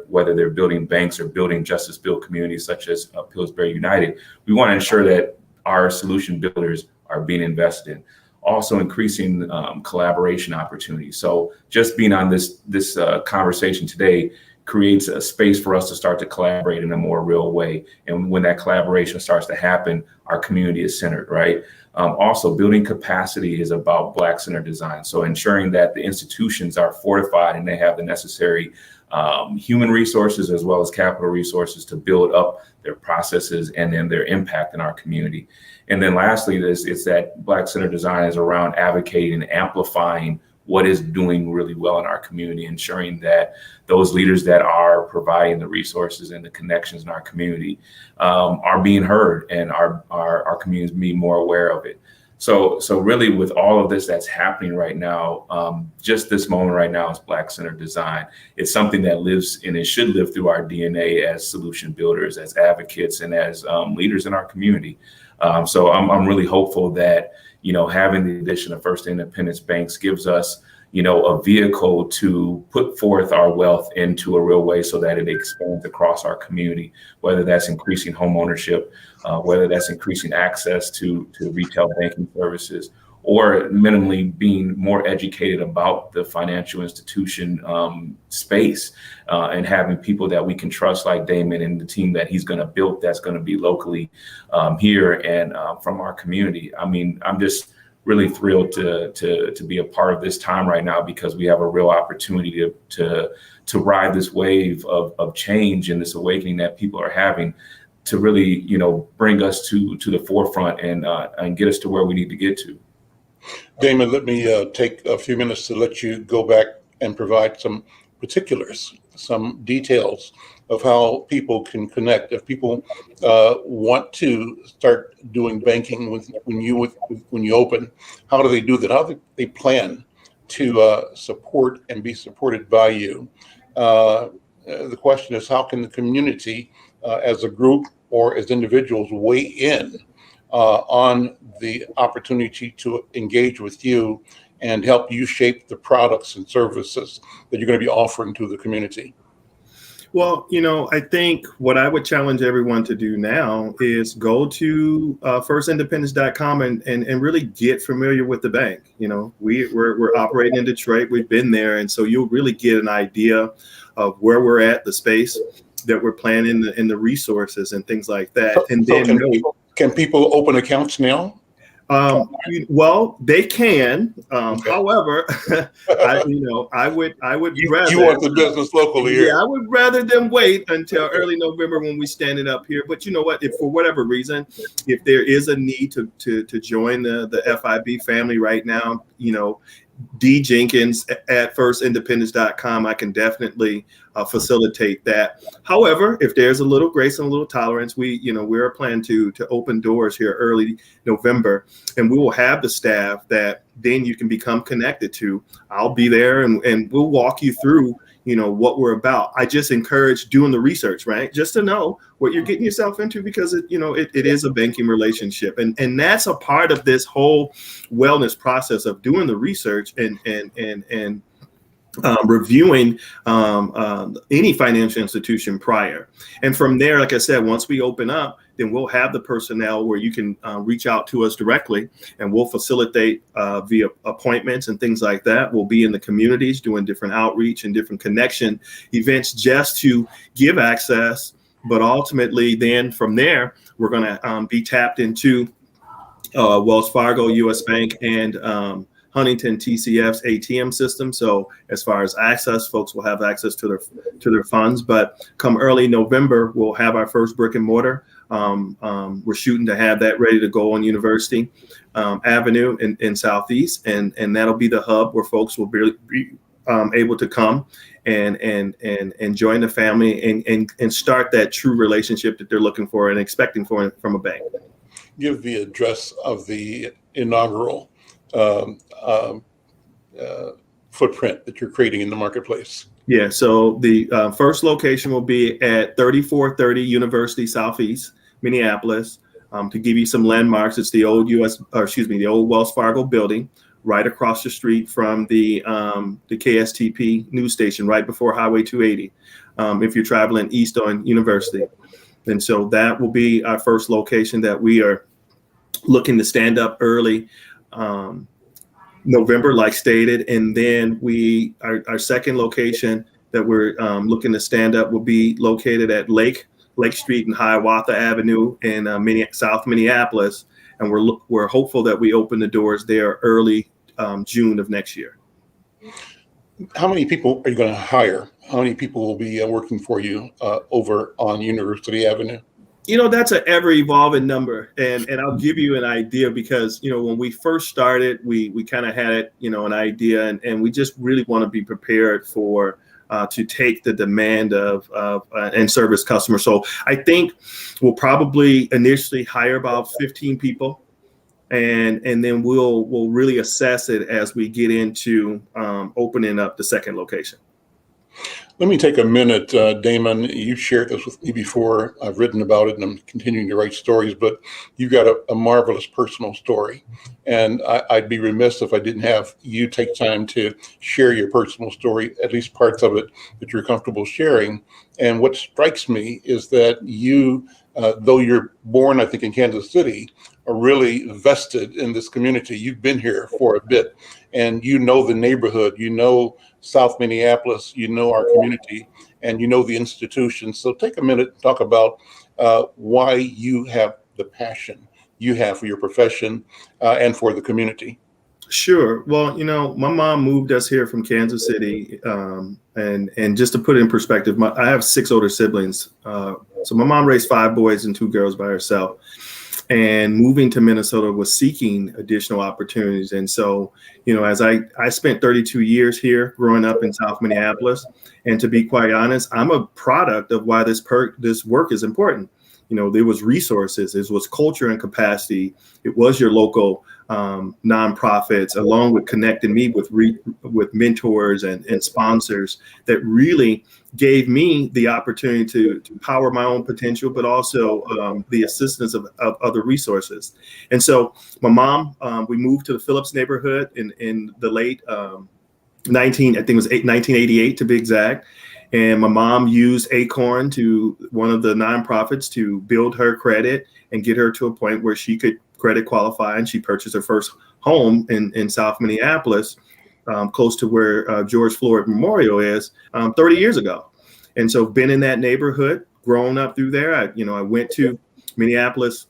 whether they're building banks or building justice build communities such as Pillsbury United, we want to ensure that our solution builders are being invested in. Also increasing collaboration opportunities. So just being on this conversation today creates a space for us to start to collaborate in a more real way. And when that collaboration starts to happen, our community is centered, right? Also, building capacity is about Black-centered design. So ensuring that the institutions are fortified and they have the necessary human resources as well as capital resources to build up their processes and then their impact in our community. And then lastly, it's that Black-centered design is around advocating and amplifying what is doing really well in our community, ensuring that those leaders that are providing the resources and the connections in our community are being heard, and our communities being more aware of it. So really, with all of this that's happening right now, just this moment right now is Black-centered design. It's something that lives, and it should live through our DNA as solution builders, as advocates, and as leaders in our community. So I'm really hopeful that, having the addition of First Independence Banks gives us, a vehicle to put forth our wealth into a real way so that it expands across our community, whether that's increasing home ownership, whether that's increasing access to retail banking services, or minimally being more educated about the financial institution space and having people that we can trust, like Damon and the team that he's going to build, that's going to be locally here and from our community. I mean, I'm just really thrilled to be a part of this time right now, because we have a real opportunity to ride this wave of change and this awakening that people are having, to really, bring us to the forefront and get us to where we need to get to. Damon, let me take a few minutes to let you go back and provide some particulars, some details of how people can connect. If people want to start doing banking when you open, how do they do that? How do they plan to support and be supported by you? The question is, how can the community as a group or as individuals weigh in on the opportunity to engage with you and help you shape the products and services that you're going to be offering to the community? Well, I think what I would challenge everyone to do now is go to firstindependence.com and really get familiar with the bank. We're operating in Detroit. We've been there. And so you'll really get an idea of where we're at, the space that we're planning, and the resources and things like that. And so then can people open accounts now? Well, they can. However, I would rather. You want the business locally here? Yeah, I would rather them wait until early November when we stand it up here. But you know what? If for whatever reason, if there is a need to join the FIB family right now, D Jenkins at firstindependence.com, I can definitely facilitate that. However, if there's a little grace and a little tolerance, we're planning to open doors here early November, and we will have the staff that then you can become connected to. I'll be there and we'll walk you through what we're about. I just encourage doing the research, right? Just to know what you're getting yourself into, because it is a banking relationship. And that's a part of this whole wellness process of doing the research and reviewing any financial institution prior. And from there, like I said, once we open up, then we'll have the personnel where you can reach out to us directly, and we'll facilitate via appointments and things like that. We'll be in the communities doing different outreach and different connection events just to give access. But ultimately, then from there, we're going to be tapped into Wells Fargo, US Bank, and Huntington TCF's ATM system. So as far as access, folks will have access to their funds. But come early November, we'll have our first brick and mortar. We're shooting to have that ready to go on University Avenue in Southeast, and that'll be the hub where folks will be able to come and join the family and start that true relationship that they're looking for and expecting from a bank. Give the address of the inaugural footprint that you're creating in the marketplace. Yeah, so the first location will be at 3430 University Southeast, Minneapolis. To give you some landmarks, it's the old the old Wells Fargo building, right across the street from the KSTP news station, right before Highway 280. If you're traveling east on University, and so that will be our first location that we are looking to stand up early November, like stated, and then our second location that we're looking to stand up will be located at Lake Street and Hiawatha Avenue in South Minneapolis, and we're hopeful that we open the doors there early June of next year. How many people are you going to hire? How many people will be working for you over on University Avenue? That's an ever evolving number. And I'll give you an idea because, when we first started, we kind of had, an idea and we just really want to be prepared for to take the demand of and service customers. So I think we'll probably initially hire about 15 people. And then we'll really assess it as we get into opening up the second location. Let me take a minute, Damon. You shared this with me before. I've written about it and I'm continuing to write stories, but you've got a marvelous personal story. And I'd be remiss if I didn't have you take time to share your personal story, at least parts of it that you're comfortable sharing. And what strikes me is that you, though you're born, I think, in Kansas City, are really vested in this community. You've been here for a bit and you know the neighborhood, you know South Minneapolis, you know our community, and you know the institution. So take a minute to talk about why you have the passion you have for your profession and for the community. Sure. Well, my mom moved us here from Kansas City. And just to put it in perspective, I have 6 older siblings. So my mom raised 5 boys and 2 girls by herself. And moving to Minnesota was seeking additional opportunities. And so, as I spent 32 years here growing up in South Minneapolis, and to be quite honest, I'm a product of why this work is important. There was resources, it was culture and capacity. It was your local nonprofits, along with connecting me with mentors and sponsors that really gave me the opportunity to power my own potential, but also the assistance of other resources. And so my mom, we moved to the Phillips neighborhood in the late 1988 to be exact. And my mom used Acorn to one of the nonprofits to build her credit and get her to a point where she could credit qualify. And she purchased her first home in South Minneapolis, close to where George Floyd Memorial is, 30 years ago. And so been in that neighborhood, grown up through there. I went to Minneapolis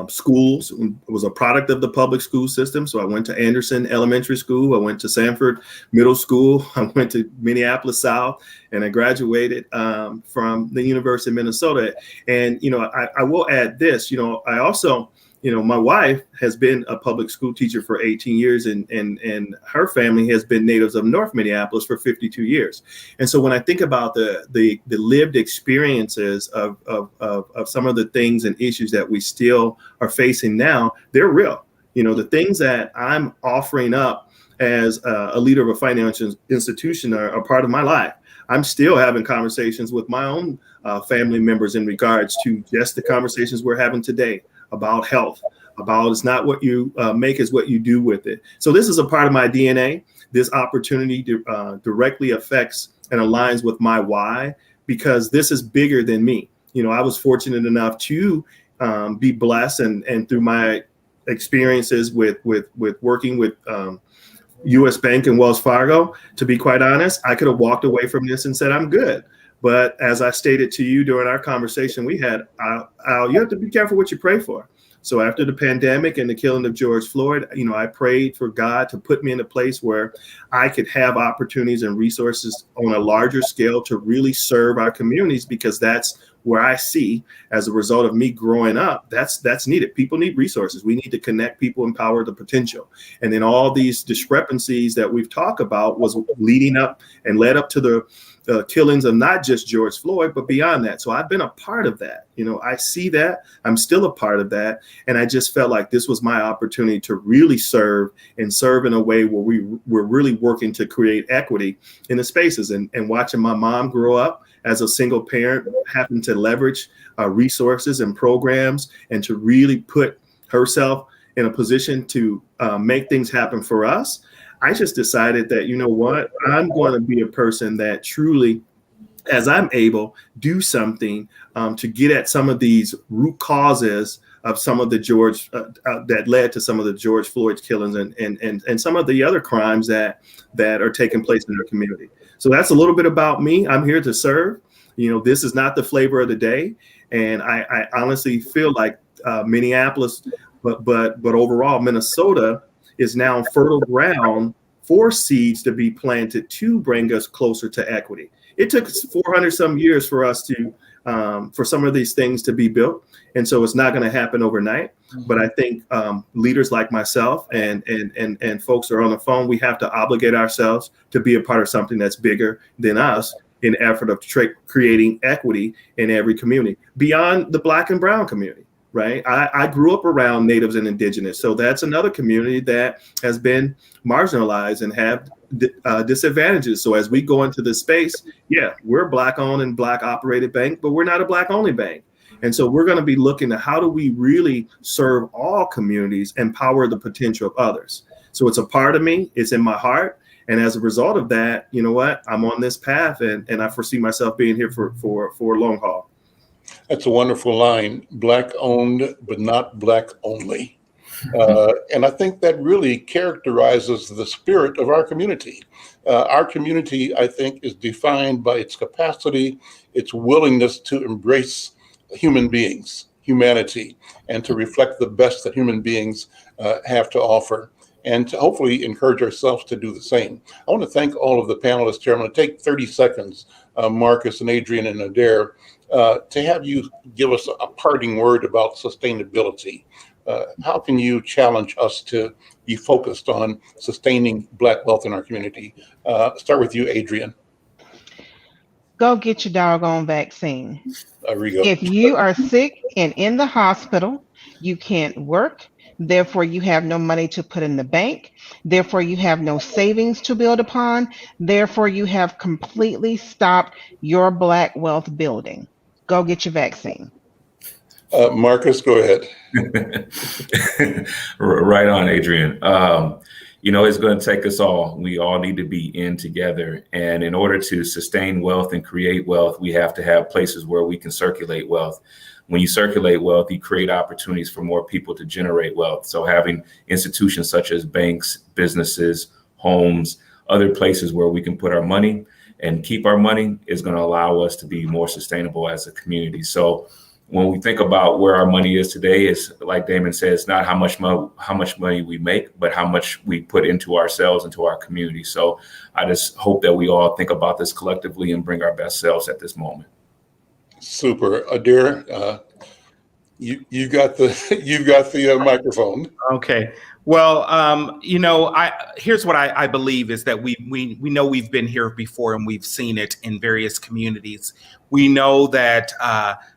schools, was a product of the public school system. So I went to Anderson Elementary School. I went to Sanford Middle School. I went to Minneapolis South, and I graduated from the University of Minnesota. And, I will add this, I also, my wife has been a public school teacher for 18 years and her family has been natives of North Minneapolis for 52 years. And so when I think about the lived experiences of some of the things and issues that we still are facing now, they're real. The things that I'm offering up as a leader of a financial institution are part of my life. I'm still having conversations with my own family members in regards to just the conversations we're having today about health, about it's not what you make, is what you do with it. So this is a part of my DNA. This opportunity directly affects and aligns with my why, because this is bigger than me. I was fortunate enough to be blessed and through my experiences with working with US Bank and Wells Fargo, to be quite honest, I could have walked away from this and said, I'm good. But as I stated to you during our conversation we had, you have to be careful what you pray for. So after the pandemic and the killing of George Floyd, I prayed for God to put me in a place where I could have opportunities and resources on a larger scale to really serve our communities, because that's where I see, as a result of me growing up, that's needed. People need resources. We need to connect people, empower the potential. And then all these discrepancies that we've talked about was leading up and led up to the killings of not just George Floyd, but beyond that. So I've been a part of that. I see that. I'm still a part of that. And I just felt like this was my opportunity to really serve in a way where we're really working to create equity in the spaces, and watching my mom grow up as a single parent, having to leverage resources and programs and to really put herself in a position to make things happen for us. I just decided that, I'm going to be a person that truly, as I'm able, do something to get at some of these root causes of some of the that led to some of the George Floyd killings and some of the other crimes that are taking place in our community. So that's a little bit about me. I'm here to serve. This is not the flavor of the day, and I honestly feel like Minneapolis, but overall Minnesota is now fertile ground for seeds to be planted to bring us closer to equity. It took 400 some years for us to for some of these things to be built, and so it's not going to happen overnight. But I think leaders like myself and folks that are on the phone, we have to obligate ourselves to be a part of something that's bigger than us in the effort of creating equity in every community beyond the Black and brown community. Right. I grew up around natives and indigenous. So that's another community that has been marginalized and have disadvantages. So as we go into this space, yeah, we're a Black owned and Black operated bank, but we're not a Black only bank. And so we're going to be looking at how do we really serve all communities, empower the potential of others. So it's a part of me. It's in my heart. And as a result of that, you know what? I'm on this path and I foresee myself being here for a long haul. That's a wonderful line. Black owned, but not Black only. And I think that really characterizes the spirit of our community. Our community, I think, is defined by its capacity, its willingness to embrace human beings, humanity, and to reflect the best that human beings have to offer, and to hopefully encourage ourselves to do the same. I want to thank all of the panelists here. I'm going to take 30 seconds, Marcus and Adrian and Adair, to have you give us a parting word about sustainability. How can you challenge us to be focused on sustaining Black wealth in our community? Start with you, Adrian. Go get your doggone vaccine. There we go. If you are sick and in the hospital, you can't work. Therefore, you have no money to put in the bank. Therefore, you have no savings to build upon. Therefore, you have completely stopped your Black wealth building. Go get your vaccine. Marcus, go ahead. Right on, Adrian. It's going to take us all. We all need to be in together. And in order to sustain wealth and create wealth, we have to have places where we can circulate wealth. When you circulate wealth, you create opportunities for more people to generate wealth. So having institutions such as banks, businesses, homes, other places where we can put our money and keep our money is going to allow us to be more sustainable as a community. So when we think about where our money is today, it's like Damon said, it's not how much money we make, but how much we put into ourselves, into our community. So I just hope that we all think about this collectively and bring our best selves at this moment. Super. Adair, you got the microphone. Okay. Well, here's what I believe is that we know we've been here before and we've seen it in various communities. We know that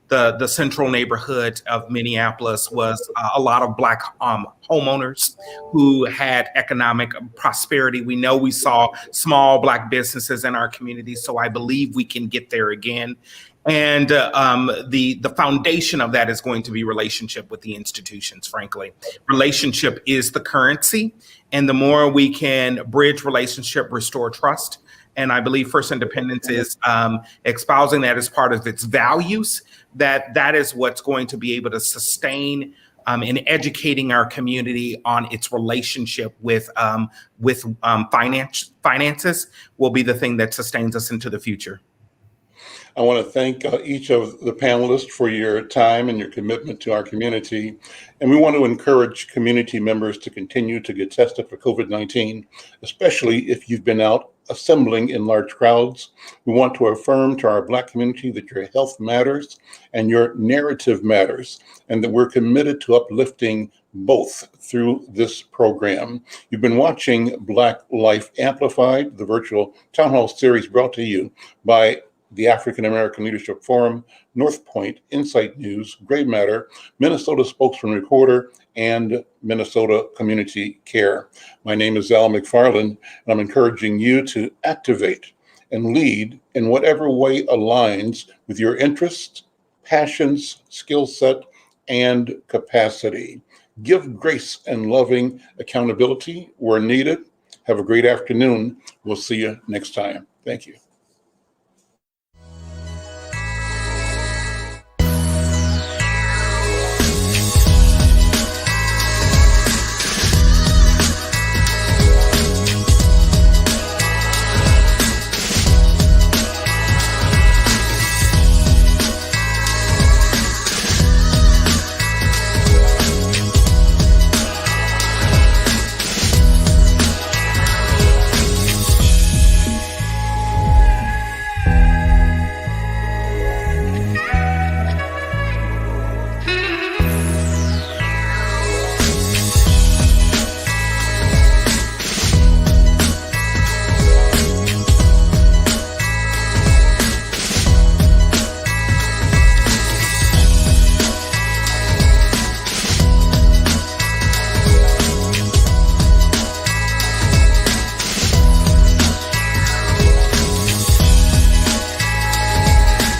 the central neighborhood of Minneapolis was a lot of Black homeowners who had economic prosperity. We know we saw small Black businesses in our community. So I believe we can get there again. And the foundation of that is going to be relationship with the institutions, frankly. Relationship is the currency. And the more we can bridge relationship, restore trust. And I believe First Independence is espousing that as part of its values, that is what's going to be able to sustain in educating our community on its relationship with finances will be the thing that sustains us into the future. I want to thank each of the panelists for your time and your commitment to our community. And we want to encourage community members to continue to get tested for COVID-19, especially if you've been out assembling in large crowds. We want to affirm to our Black community that your health matters and your narrative matters, and that we're committed to uplifting both through this program. You've been watching Black Life Amplified, the virtual town hall series brought to you by the African American Leadership Forum, Northpoint, Insight News, Gray Matter, Minnesota Spokesman-Recorder, and Minnesota Community Care. My name is Al McFarland, and I'm encouraging you to activate and lead in whatever way aligns with your interests, passions, skill set, and capacity. Give grace and loving accountability where needed. Have a great afternoon. We'll see you next time. Thank you.